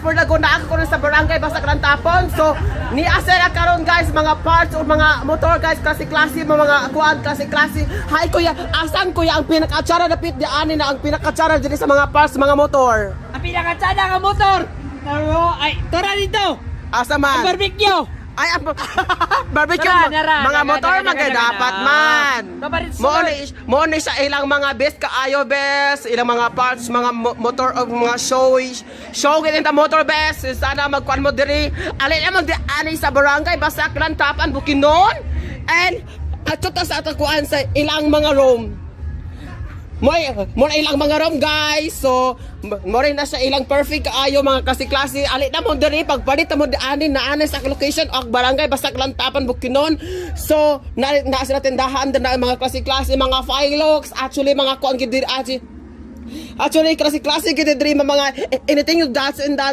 for Laguna ako sa barangay basta Krantapon. So ni asera karon guys mga parts o mga motor guys klase-klase mga kuan klase-klase. Hi kuya, asan kuya ang pinakatsara dapit di ani na ang pinakatsara diri sa mga parts mga motor? Ang pinakatsada nga motor. Taro, ay, tara dito. Asa man? Ang barbecue. Ay, barbecue, Nara, mga motor dapat man. Mo ni sa ilang mga best kaayo best, ilang mga parts, mga motor of mga show gid ta motor best. Sana magkuan mo diri. Alin amang di ani sa barangay basta Klantapan Bukidnon. And ato ta sa atakuan sa ilang mga room. Mo ilang mga room guys. So mo rin na sa ilang perfect kaayo mga klase-klase. Ali na mo diri pagpalit mo di ani na ani sa location og barangay basta Klantapan Bukidnon. So na sila tindahan din na mga klase-klase mga Filox actually mga kuan gid diri actually klase-klase gid diri mga anything you that's in that